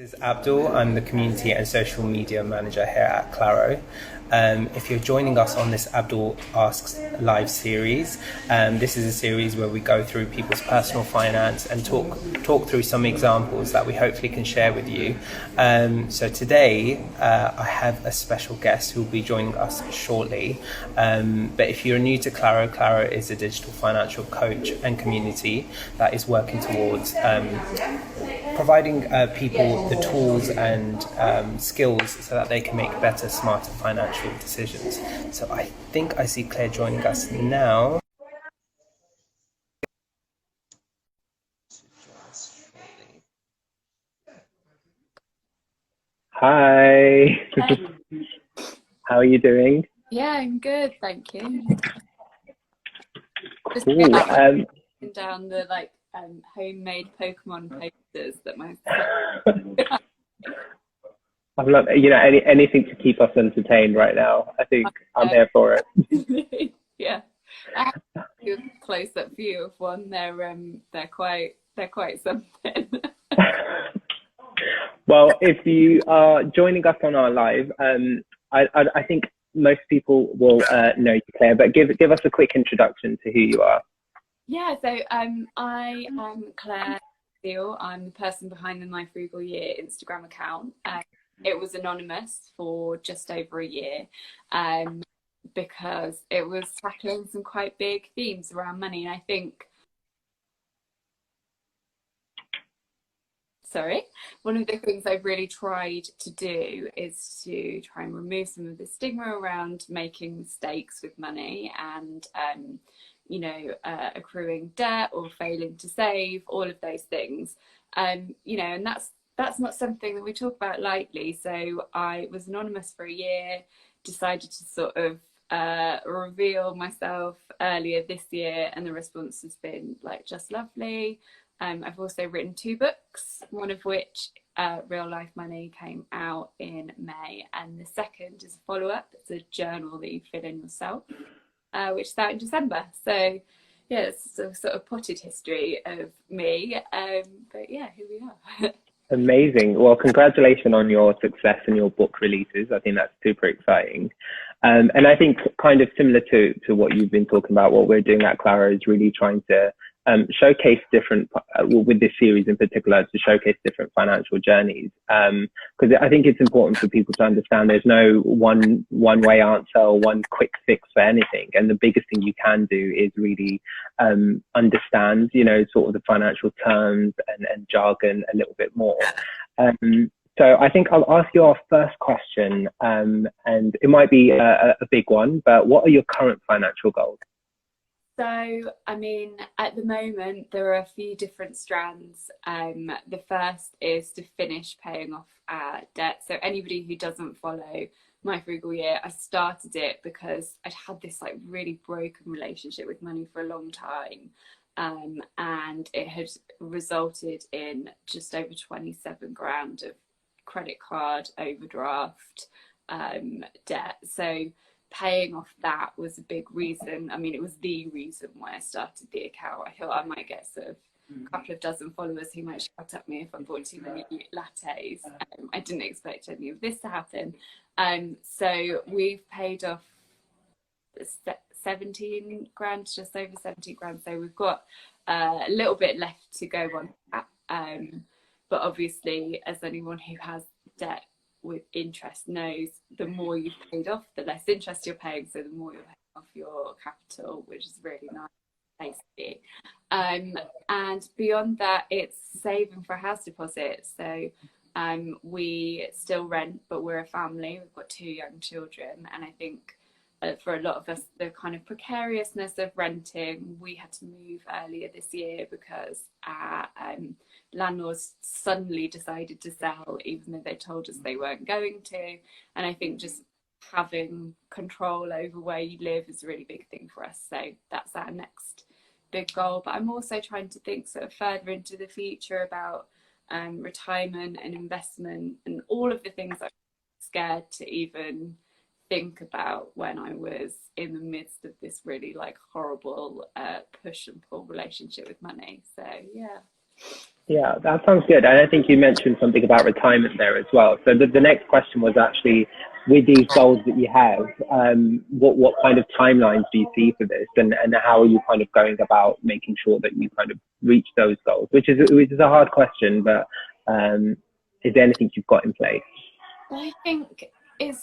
This is Abdul. I'm the Community and Social Media Manager here at Clare. If you're joining us on this Abdul Asks Live series, this is a series where we go through people's personal finance and talk through some examples that we hopefully can share with you. So today I have a special guest who will be joining us shortly. But if you're new to Clare, Clare is a digital financial coach and community that is working towards providing people the tools and skills so that they can make better, smarter financial decisions. So I think I see Claire joining us now. Hi. How are you doing? Yeah, I'm good, thank you. Just Cool. down the homemade Pokemon posters that my I've loved, anything to keep us entertained right now. I think I'm here for it. Yeah, I have a close-up view of one. They're quite something. Well, if you are joining us on our live, I think most people will know you, Claire, but give us a quick introduction to who you are. Yeah, so I am Clare. I'm the person behind the My Frugal Year Instagram account. It was anonymous for just over a year because it was tackling some quite big themes around money. And I think, one of the things I've really tried to do is to try and remove some of the stigma around making mistakes with money and, accruing debt or failing to save, all of those things. And that's not something that we talk about lightly. So I was anonymous for a year, decided to sort of reveal myself earlier this year, and the response has been just lovely. I've also written 2 books, one of which, Real Life Money, came out in May, and the second is a follow-up. It's a journal that you fill in yourself, which is out in December. So yeah, it's a sort of potted history of me, but yeah, here we are. Amazing. Well, congratulations on your success and your book releases. I think that's super exciting. And I think kind of similar to what you've been talking about, what we're doing at Clare is really trying to showcase different, with this series in particular, to showcase different financial journeys. Because I think it's important for people to understand there's no one way answer or one quick fix for anything. And the biggest thing you can do is really understand, sort of the financial terms and jargon a little bit more. So I think I'll ask you our first question, and it might be a big one, but what are your current financial goals? So, I mean, at the moment, there are a few different strands. The first is to finish paying off debt. So anybody who doesn't follow My Frugal Year, I started it because I'd had this really broken relationship with money for a long time. And it had resulted in just over 27 grand of credit card overdraft debt. So paying off that was a big reason. I mean, it was the reason why I started the account. I thought I might get sort of a couple of dozen followers who might shout at me if I bought too many lattes. I didn't expect any of this to happen. So we've paid off 17 grand, just over 17 grand. So we've got a little bit left to go on that. But obviously, as anyone who has debt with interest knows, the more you've paid off, the less interest you're paying, so the more you're paying off your capital, which is really nice place to be. And beyond that, it's saving for a house deposit. So we still rent, but we're a family. We've got 2 young children, and I think for a lot of us, the kind of precariousness of renting, we had to move earlier this year because our landlords suddenly decided to sell, even though they told us they weren't going to. And I think just having control over where you live is a really big thing for us. So that's our next big goal. But I'm also trying to think sort of further into the future about retirement and investment and all of the things I'm scared to even think about when I was in the midst of this really horrible push and pull relationship with money. So yeah. Yeah, that sounds good. And I think you mentioned something about retirement there as well. So the next question was actually, with these goals that you have, what kind of timelines do you see for this, and how are you kind of going about making sure that you kind of reach those goals? Which is a hard question, but is there anything you've got in place? I think it's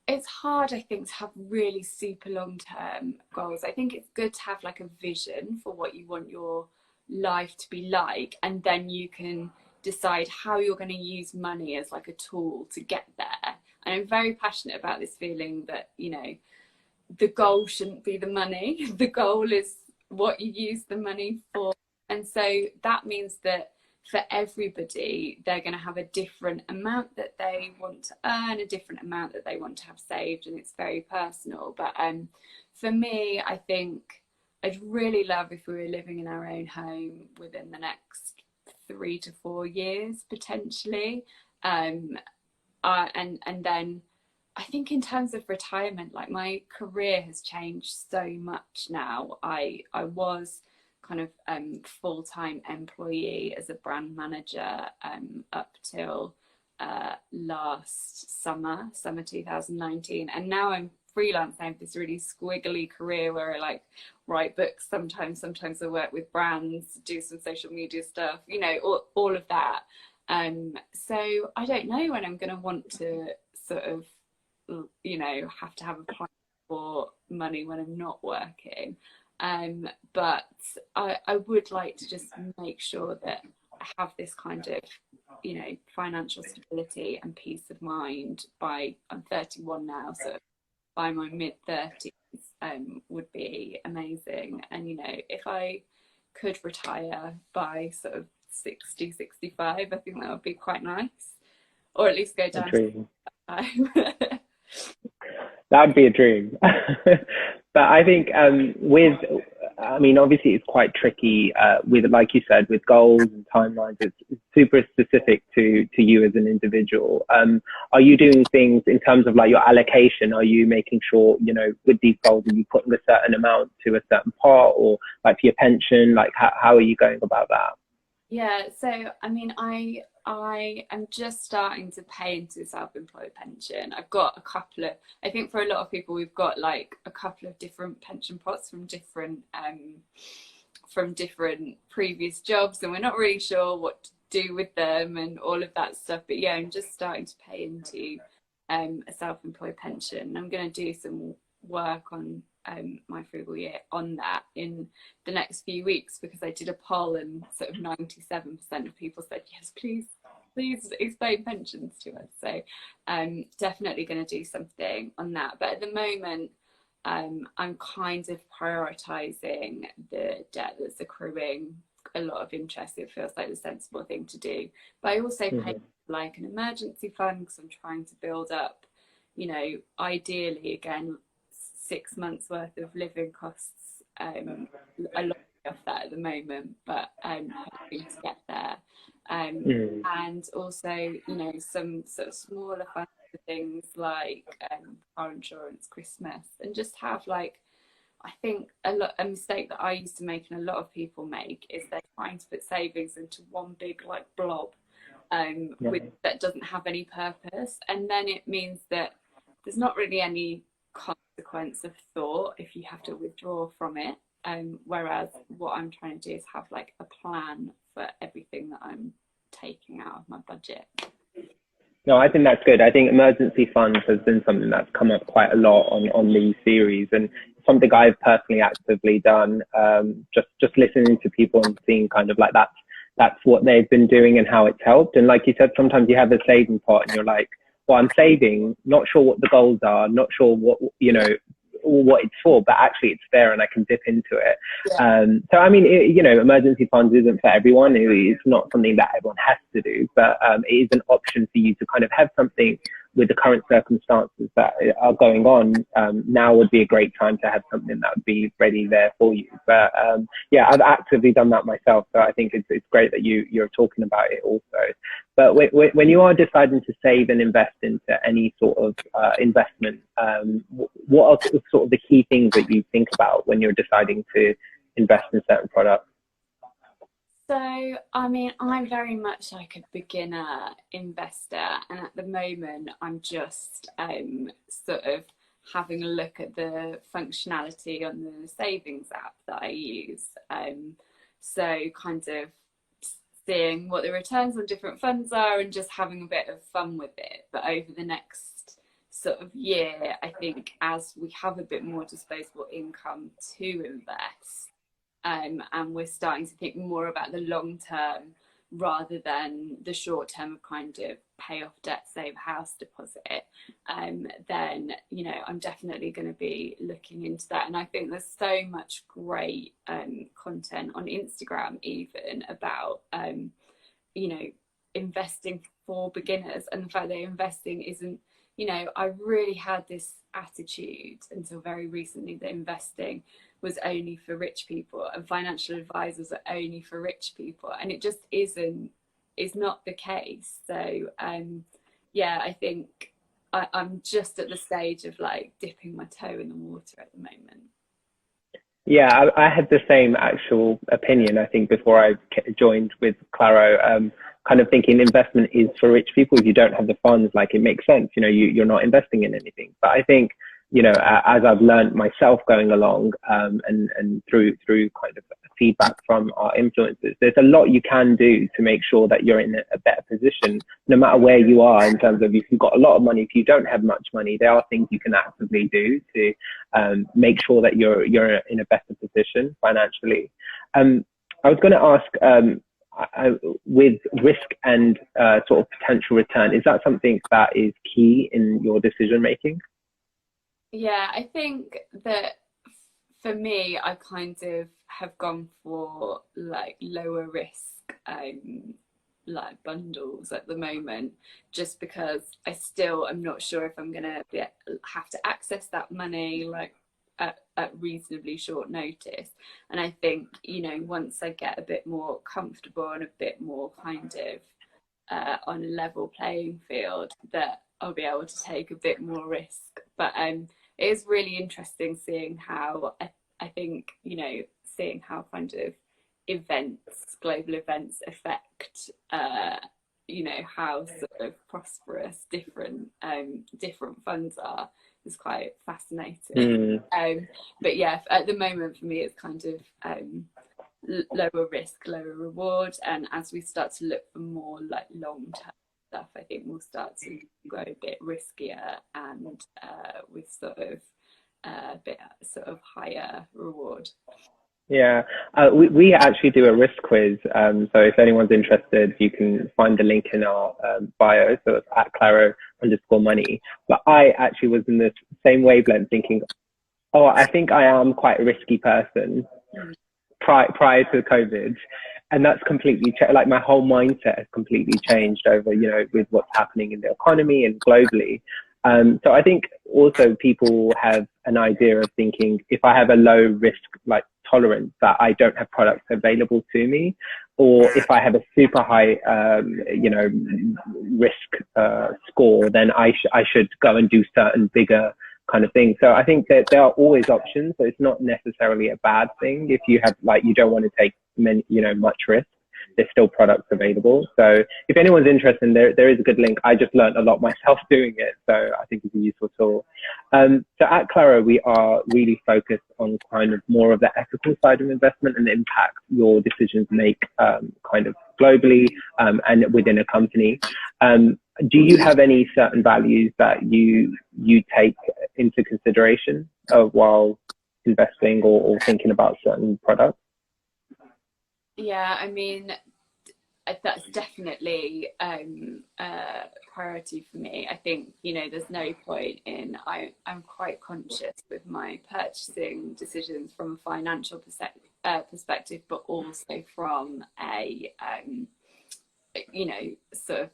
it's hard, I think, to have really super long-term goals. I think it's good to have like a vision for what you want your life to be like, and then you can decide how you're going to use money as like a tool to get there. And I'm very passionate about this feeling that, you know, the goal shouldn't be the money. The goal is what you use the money for. And so that means that for everybody, they're going to have a different amount that they want to earn, a different amount that they want to have saved, and it's very personal. But for me, I think I'd really love if we were living in our own home within the next 3 to 4 years, potentially. And then I think in terms of retirement, like my career has changed so much now. I was kind of full-time employee as a brand manager up till last summer 2019, and now I'm freelance. I have this really squiggly career where I like write books sometimes I work with brands, do some social media stuff, you know, all of that. So I don't know when I'm going to want to sort of, you know, have to have a plan for money when I'm not working. But I would like to just make sure that I have this kind of, you know, financial stability and peace of mind by, I'm 31 now, so by my mid 30s would be amazing. And, you know, if I could retire by sort of 60, 65, I think that would be quite nice, or at least go down to time. That'd be a dream. But I think I mean, obviously it's quite tricky with, like you said, with goals and timelines. It's super specific to you as an individual. Are you doing things in terms of like your allocation? Are you making sure, you know, with these goals, are you putting a certain amount to a certain part, or like for your pension? Like how are you going about that? Yeah, so I mean, I am just starting to pay into self-employed pension. I've got a couple of, I think for a lot of people, we've got like a couple of different pension pots from different previous jobs, and we're not really sure what to do with them and all of that stuff. But yeah, I'm just starting to pay into a self-employed pension. I'm going to do some work on my frugal year on that in the next few weeks, because I did a poll and sort of 97% of people said yes, please explain pensions to us. So definitely going to do something on that. But at the moment I'm kind of prioritizing the debt that's accruing a lot of interest. It feels like the sensible thing to do. But I also pay like an emergency fund, because I'm trying to build up, you know, ideally again 6 months worth of living costs. A lot of that at the moment, but hoping to get there. And also, you know, some sort of smaller funds for things like car insurance, Christmas, and just have like, I think a mistake that I used to make and a lot of people make is they're trying to put savings into one big like blob that doesn't have any purpose, and then it means that there's not really any consequence of thought if you have to withdraw from it. Whereas what I'm trying to do is have like a plan for everything that I'm taking out of my budget. No, I think that's good. I think emergency funds has been something that's come up quite a lot on these series, and something I've personally actively done. Just listening to people and seeing kind of like that's what they've been doing and how it's helped. And like you said, sometimes you have a saving pot and you're like, well, I'm saving, not sure what the goals are, not sure what, you know, what it's for, but actually it's there and I can dip into it. Yeah. So, I mean, you know, emergency funds isn't for everyone. It's not something that everyone has to do, but it is an option for you to kind of have something with the current circumstances that are going on. Now would be a great time to have something that would be ready there for you. But yeah, I've actively done that myself. So I think it's great that you're talking about it also. But when you are deciding to save and invest into any sort of investment, what are sort of the key things that you think about when you're deciding to invest in certain products? So, I mean, I'm very much like a beginner investor, and at the moment, I'm just sort of having a look at the functionality on the savings app that I use. So, kind of seeing what the returns on different funds are and just having a bit of fun with it. But over the next sort of year, I think as we have a bit more disposable income to invest, and we're starting to think more about the long term rather than the short term of kind of pay off debt, save house deposit, then, you know, I'm definitely going to be looking into that. And I think there's so much great content on Instagram even about, you know, investing for beginners, and the fact that investing isn't, you know, I really had this attitude until very recently that investing was only for rich people and financial advisors are only for rich people, and it just is not the case. So yeah, I think I'm just at the stage of like dipping my toe in the water at the moment. Yeah, I had the same actual opinion, I think, before I joined with Claro, kind of thinking investment is for rich people. If you don't have the funds, like, it makes sense, you know, you're not investing in anything. But I think, you know, as I've learned myself going along, and through kind of feedback from our influencers, there's a lot you can do to make sure that you're in a better position, no matter where you are, in terms of if you've got a lot of money, if you don't have much money, there are things you can actively do to make sure that you're in a better position financially. I was going to ask, with risk and sort of potential return, is that something that is key in your decision making? Yeah, I think that for me, I kind of have gone for like lower risk like bundles at the moment, just because I still am not sure if I'm gonna have to access that money like at reasonably short notice. And I think, you know, once I get a bit more comfortable and a bit more kind of on a level playing field, that I'll be able to take a bit more risk. But it is really interesting seeing how I think, you know, seeing how kind of events, global events affect, you know, how sort of prosperous different funds are, is quite fascinating. But yeah, at the moment for me, it's kind of lower risk, lower reward. And as we start to look for more like long-term stuff, I think we'll start to go a bit riskier and with sort of a bit sort of higher reward. Yeah, we actually do a risk quiz. So if anyone's interested, you can find the link in our bio. So it's at Claro_money. But I actually was in the same wavelength thinking, oh, I think I am quite a risky person prior to COVID. And that's completely like my whole mindset has completely changed over, you know, with what's happening in the economy and globally. So I think also people have an idea of thinking, if I have a low risk like tolerance, that I don't have products available to me, or if I have a super high you know, risk score, then I should go and do certain bigger kind of things. So I think that there are always options. So it's not necessarily a bad thing if you have, like, you don't want to take many, you know, much risk. There's still products available. So if anyone's interested, there is a good link. I just learned a lot myself doing it, so I think it's a useful tool. So at Claro, we are really focused on kind of more of the ethical side of investment and the impact your decisions make kind of globally and within a company. Do you have any certain values that you take into consideration while investing or thinking about certain products? Yeah, I mean, that's definitely a priority for me. I think, you know, there's no point in, I'm quite conscious with my purchasing decisions from a financial perspective, but also from a, you know, sort of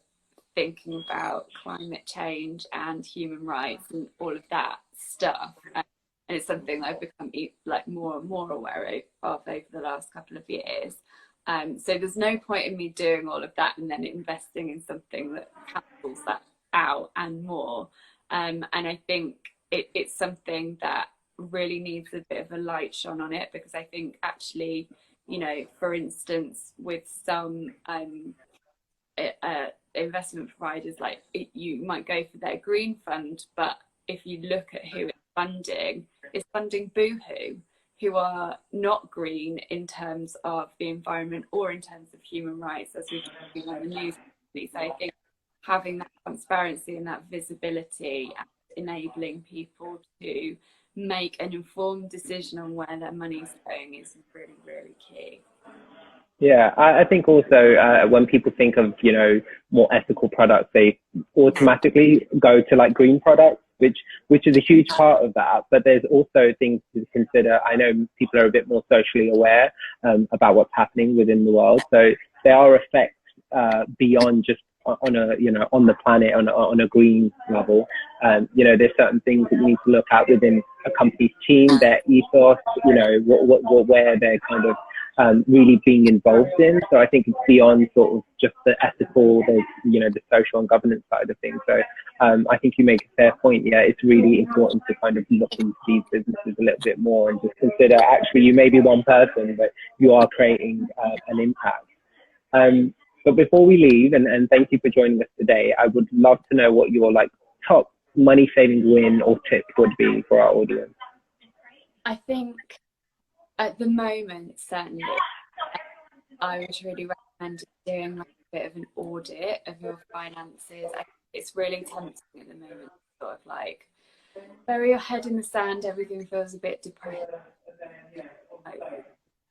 thinking about climate change and human rights and all of that stuff. And it's something I've become like more and more aware of over the last couple of years. So there's no point in me doing all of that and then investing in something that cancels that out and more. And I think it's something that really needs a bit of a light shone on it, because I think actually you know, for instance, with some investment providers, like you might go for their green fund, but if you look at who it's funding Boohoo, who are not green in terms of the environment or in terms of human rights, as we've seen on the news. So I think having that transparency and that visibility and enabling people to make an informed decision on where their money's going is really, really key. Yeah, I think also when people think of, you know, more ethical products, they automatically go to like green products, which is a huge part of that. But there's also things to consider. I know people are a bit more socially aware about what's happening within the world. So there are effects beyond just on a, you know, on the planet on a green level. You know, there's certain things that you need to look at within a company's team, their ethos, you know, where they're kind of really being involved in. So I think it's beyond sort of just the ethical, the, you know, the social and governance side of things. So I think you make a fair point. Yeah, it's really important to kind of look into these businesses a little bit more and just consider actually you may be one person, but you are creating an impact. But before we leave, and thank you for joining us today, I would love to know what your like top money saving win or tip would be for our audience. I think at the moment, certainly, I would really recommend doing like a bit of an audit of your finances. It's really tempting at the moment, sort of like bury your head in the sand. Everything feels a bit depressing. Like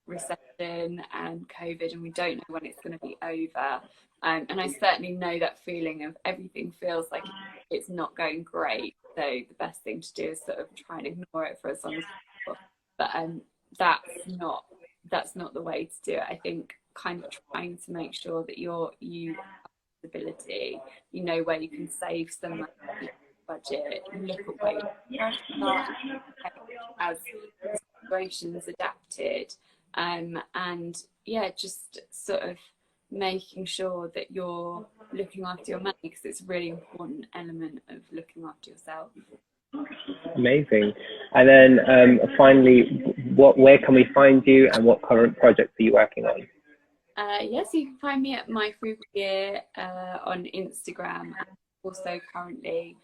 recession and COVID, and we don't know when it's going to be over. And I certainly know that feeling of everything feels like it's not going great. So the best thing to do is sort of try and ignore it for as long as possible. But that's not the way to do it. I think kind of trying to make sure that you have stability, you know, where you can save some money, budget, look at where you start as the situation's adapted, and yeah, just sort of making sure that you're looking after your money, because it's a really important element of looking after yourself. Amazing. And then finally, where can we find you, and what current projects are you working on? Yes, you can find me at My Frugal Year on Instagram. And also currently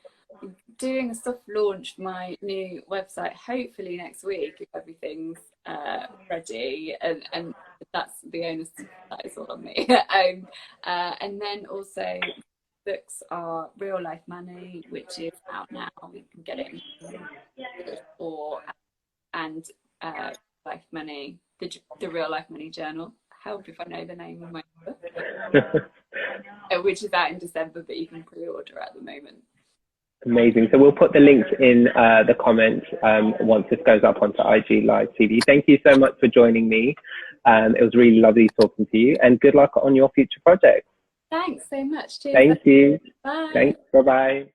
doing a soft launch for my new website, hopefully next week if everything's ready, and that's the onus, that is all on me. And then also books are Real Life Money, which is out now. We can get it and Life Money, the Real Life Money Journal. Help if I know the name of my book, which is out in December, but you can pre-order at the moment. Amazing. So we'll put the links in the comments once this goes up onto IG Live TV. Thank you so much for joining me. It was really lovely talking to you, and good luck on your future projects. Thanks so much. Cheers. Thank you. Bye. Thanks. Bye-bye.